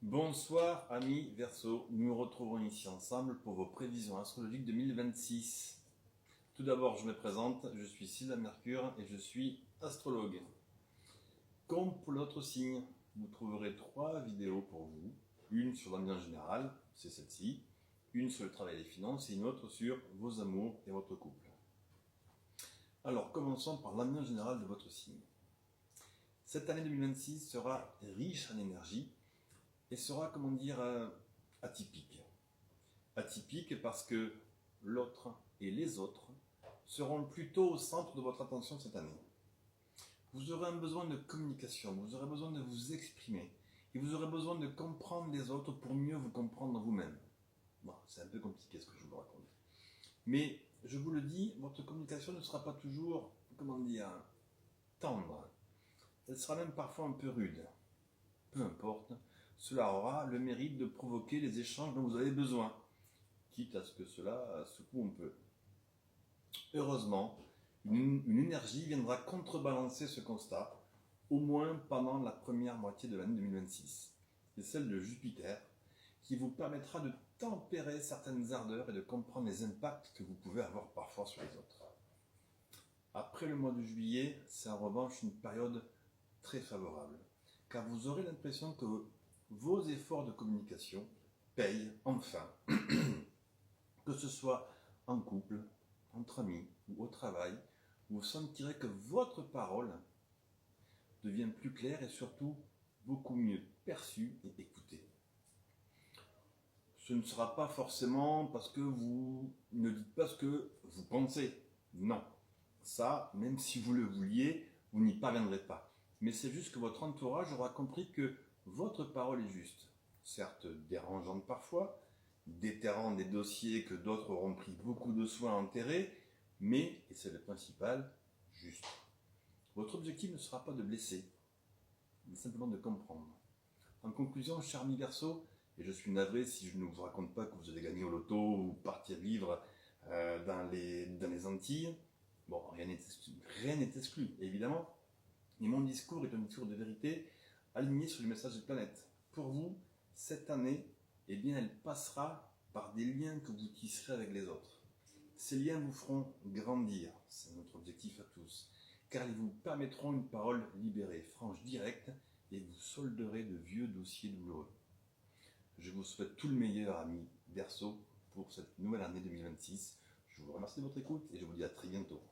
Bonsoir amis Verseau, nous nous retrouvons ici ensemble pour vos prévisions astrologiques 2026. Tout d'abord, je me présente, je suis Sylvain Mercure et je suis astrologue. Comme pour l'autre signe, vous trouverez 3 vidéos pour vous. Une sur l'ambiance générale, c'est celle-ci. Une sur le travail et les finances et une autre sur vos amours et votre couple. Alors, commençons par l'ambiance générale de votre signe. Cette année 2026 sera riche en énergie et sera, atypique. Atypique parce que l'autre et les autres seront plutôt au centre de votre attention cette année. Vous aurez un besoin de communication, vous aurez besoin de vous exprimer, et vous aurez besoin de comprendre les autres pour mieux vous comprendre vous-même. Bon, c'est un peu compliqué ce que je vous raconte. Mais, je vous le dis, votre communication ne sera pas toujours, tendre. Elle sera même parfois un peu rude. Peu importe, cela aura le mérite de provoquer les échanges dont vous avez besoin, quitte à ce que cela secoue un peu. Heureusement, une énergie viendra contrebalancer ce constat, au moins pendant la première moitié de l'année 2026. C'est celle de Jupiter, qui vous permettra de tempérer certaines ardeurs et de comprendre les impacts que vous pouvez avoir parfois sur les autres. Après le mois de juillet, c'est en revanche une période très favorable, car vous aurez l'impression que vos efforts de communication payent enfin, que ce soit en couple, entre amis ou au travail, vous sentirez que votre parole devient plus claire et surtout beaucoup mieux perçue et écoutée. Ce ne sera pas forcément parce que vous ne dites pas ce que vous pensez. Non. Ça, même si vous le vouliez, vous n'y parviendrez pas. Mais c'est juste que votre entourage aura compris que votre parole est juste. Certes dérangeante parfois, déterrant des dossiers que d'autres auront pris beaucoup de soin à enterrer, mais, et c'est le principal, juste. Votre objectif ne sera pas de blesser, mais simplement de comprendre. En conclusion, cher ami Verseau, et je suis navré si je ne vous raconte pas que vous allez gagner au loto ou partir vivre dans les Antilles, bon, rien n'est exclu, évidemment, mais mon discours est un discours de vérité aligné sur le message des planètes. Pour vous, cette année, eh bien, elle passera par des liens que vous tisserez avec les autres. Ces liens vous feront grandir, c'est notre objectif à tous, car ils vous permettront une parole libérée, franche, directe, et vous solderez de vieux dossiers douloureux. Je vous souhaite tout le meilleur, amis Verseau, pour cette nouvelle année 2026. Je vous remercie de votre écoute et je vous dis à très bientôt.